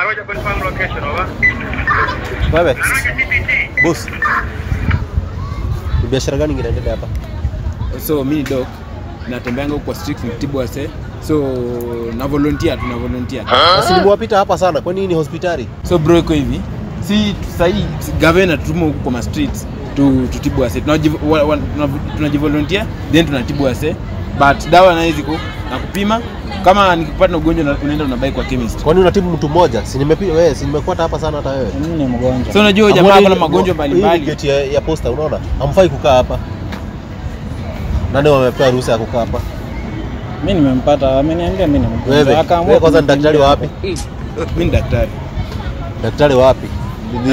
Roger, confirm location, over. Wewe. Boss. Biashara gani inaendelea hapa? So mimi doc natembeanga huko kwa street nitibu wase. So na volunteer. Basi nimewapita hapa sana. Kwa nini hospitali? So bro iko hivi. Si sahi governor tumo huko kwa streets tutibu wase. Tunajivolunteer then tunatibu wase. But dawa na hizi na kupima kama nikipata ugonjwa unaenda unabai kwa chemist. Kwani unatibu mtu mmoja? Si wewe, si nimekuata hapa sana hata wewe. Mimi ni mgonjwa. So unajua jamaa kuna magonjwa mbalimbali. Hii gate ya posta unaona? Hamfai kukaa hapa. Nani wamepewa ruhusa ya kukaa hapa? Mimi nimempata, ameniambia mimi ni mgonjwa. Wewe kwanza ni daktari wa wapi? Mimi ni daktari. Daktari wa wapi?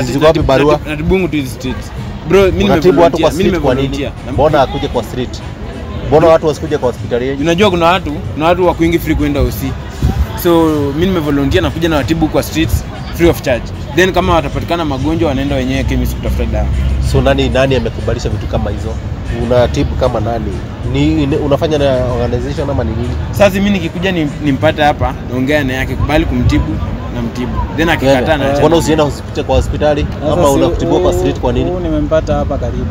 Ziko wapi barua? Natibungu tu hizi streets. Bro, mimi nimetibu watu kwa street kwa nini? Mbona akuje kwa street? Mbona watu wasikuje kwa hospitali yenu? Unajua kuna watu wa kuingi free kwenda OC. So mimi nimevolunteer na kuja na watibu kwa streets free of charge. Then kama watapatikana magonjwa wanaenda wenyewe chemist kutafuta dawa. So nani amekubalisha vitu kama hizo? Unatibu kama nani? Unafanya na organization ama ni nini? Sasa mimi nikikuja nimpata hapa, naongea na yake kubali kumtibu na mtibu. Then akikataa na mbona usienda kwa hospitali ama unakutibu kwa street kwa nini? Nimempata hapa karibu.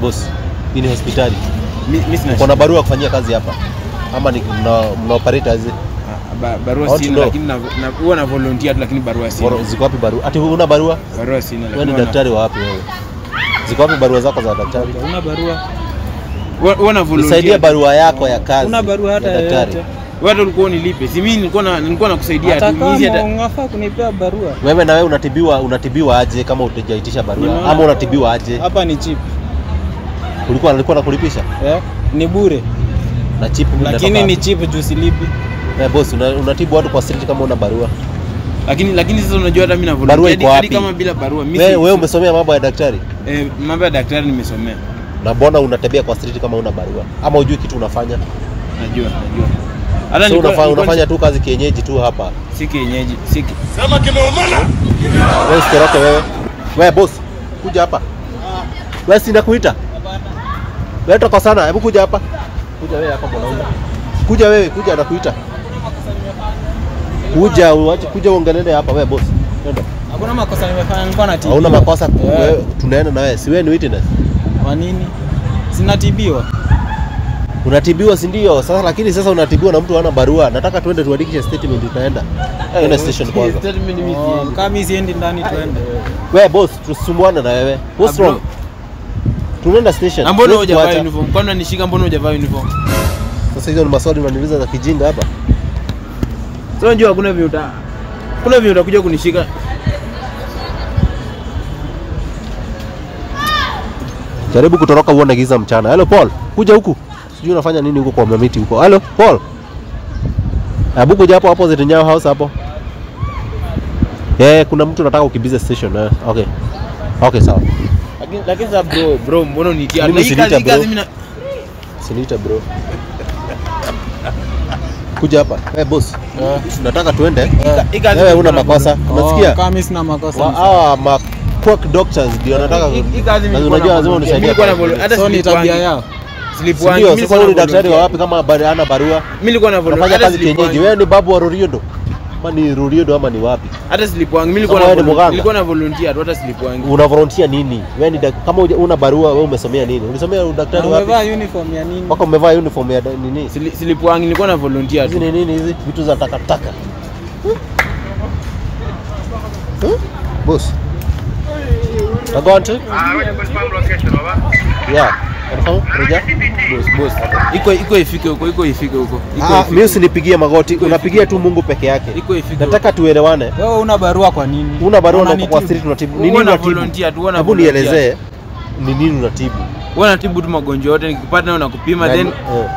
Boss, hii ni hospitali. Mimi sina. Kuna barua kufanyia kazi hapa? Ama ni mna operate aje? Barua sina lakini huwa na volunteer lakini barua sina. Ziko wapi barua? Ati una barua? Barua sina lakini. Wewe ni daktari wa wapi wewe? Ziko wapi barua zako za daktari? Una barua? Wewe una volunteer. Nisaidie barua yako ya kazi. Una barua hata ya daktari? Wewe ulikuwa unilipe. Si mimi nilikuwa nakusaidia tu. Mimi unafaa kunipea barua. Wewe na wewe unatibiwa aje kama utajaitisha barua? Ama unatibiwa aje? Hapa ni cheap. Alikuwa nakulipisha? Ni bure. Na cheap lakini ni cheap juu silipi. Boss, unatibu watu kwa street kama una barua. Lakini sasa unajua hata mimi na volunteer hadi kama bila barua. Wewe umesomea mambo ya daktari? Mambo ya daktari nimesomea. Na mbona unatembea kwa street kama una barua? Ama hujui kitu unafanya? Najua. Hata so unafanya tu kazi kienyeji tu hapa. Si kienyeji, Sema kimeumana. Wewe sitoroke wewe. Wewe boss, kuja hapa. Wewe si nakuita? Wewe toka sana, hebu kuja hapa. Kuja wewe hapa bwana. Kuja nakuita. Kuja uongelele hapa wewe boss. Nenda. Hakuna makosa nimefanya, nilikuwa natibiwa. Hauna makosa, wewe tunaenda na wewe. Si wewe ni witness? Kwa nini? Sinatibiwa. Unatibiwa si ndio? Sasa lakini sasa unatibiwa na mtu hana barua. Nataka tuende tuandikishe statement tutaenda. Twende station kwanza. Statement mimi kama mimi siendi ndani tuende. Wewe boss, tusumbuane na wewe. What's wrong? Tunaenda station. Mbona hujavaa uniform? Kwani unanishika mbona hujavaa uniform? Sasa hizo ni maswali unaniuliza za kijinga hapa. Sasa unajua kuna vile utakuja kunishika. Jaribu kutoroka uone giza mchana. Hello Paul, kuja huku. Sijui unafanya nini huko kwa mamiti huko. Hello Paul. Hebu kuja hapo opposite Nyao House hapo. Kuna mtu anataka ukimbize station. Okay sawa. Lakini sasa bro mbona unitia? Hii kazi mimi Sinita bro. Kuja hapa. Boss. Tunataka tuende. Wewe una makosa. Unasikia? Kama mimi sina makosa. Hawa quack doctors ndio nataka. Unajua lazima unisaidie. Hata so ni tabia yao. Silipuangi mimi sasa ni daktari wa wapi kama ana barua? Mimi nilikuwa na volunteer. Unafanya kazi kienyeji. Wewe ni babu wa Roriondo? Ama ni Roriondo ama ni wapi? Hata silipuangi. Mimi nilikuwa na volunteer, hata silipuangi. Una volunteer nini? Wewe ni kama una barua wewe umesomea nini? Ulisomea udaktari wapi? Umevaa uniform ya nini? Wako umevaa uniform ya nini? Silipuangi, nilikuwa na volunteer tu. Hizi nini hizi? Vitu za takataka. Boss. Go to? Confirm location, over. Yeah. Confirm? Roger? Boss. Iko ifike huko. Mimi usinipigie magoti. Unapigia tu Mungu peke yake. Nataka tuelewane. Wewe una barua kwa nini? Una barua na kwa street unatibu. Nini unatibu? Hebu nielezee. Ni nini unatibu? Wewe unatibu tu magonjwa yote, nikipata nayo nakupima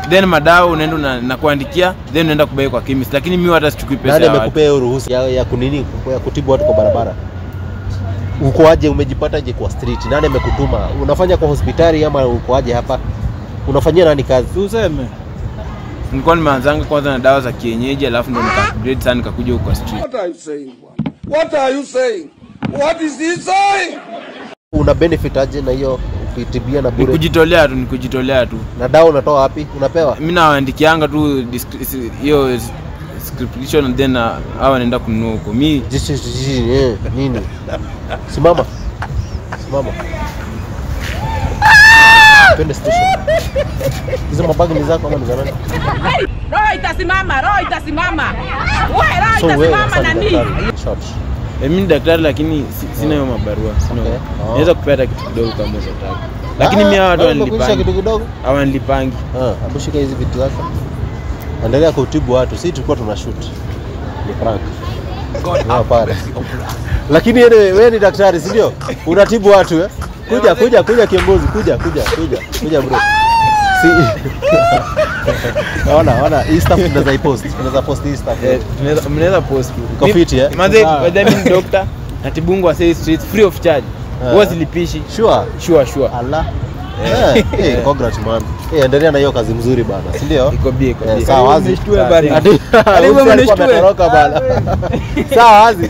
then madawa unaenda na kuandikia then unaenda kubai kwa chemist. Lakini mimi hata sichukui pesa. Nani amekupea ruhusa ya kutibu watu kwa barabara? Uko aje, umejipataje kwa street? Nani amekutuma? Unafanya kwa hospitali ama uko aje hapa? Unafanyia nani kazi? Tuseme. Nilikuwa nimeanzanga kwanza na dawa za kienyeji alafu ndo nika-upgrade sana nikakuja huko kwa street. What are you saying? What is he saying? Una benefit aje na hiyo ukitibia na bure? Nikujitolea tu. Na dawa unatoa wapi? Unapewa? Mimi naandikianga tu hiyo subscription and then hawa wanaenda kununua huko. Mimi nini? Simama. Twende station. Hizo mabagi ni zako ama ni za nani? Roho itasimama. Wewe roho So wewe itasimama na nini? short. mimi ni daktari lakini sina hiyo mabarua. Okay. Naweza kupata kitu kidogo kama unataka. Lakini mimi hawa watu wanilipangi. Kitu kidogo? Hawanilipangi. Abushika hizi vitu zako. Endelea kutibu watu. Sisi tulikuwa tuna shoot. Ni prank. Pale. Lakini wewe ni daktari, si ndio? Unatibu watu eh? Kuja kiongozi, kuja bro. Si. Ona, hii stuff tunaweza post. Tunaweza post hii stuff. Mnaweza post. Coffee eh? Manze, mimi doctor natibungu wa say street free of charge. Wewe silipishi. Sure. Allah. Congrats man. Endelea na hiyo kazi mzuri bana, si ndio? Iko bie. Sawa wazi. Mnishtue bari. Hadi mnishtue bana. Sawa wazi.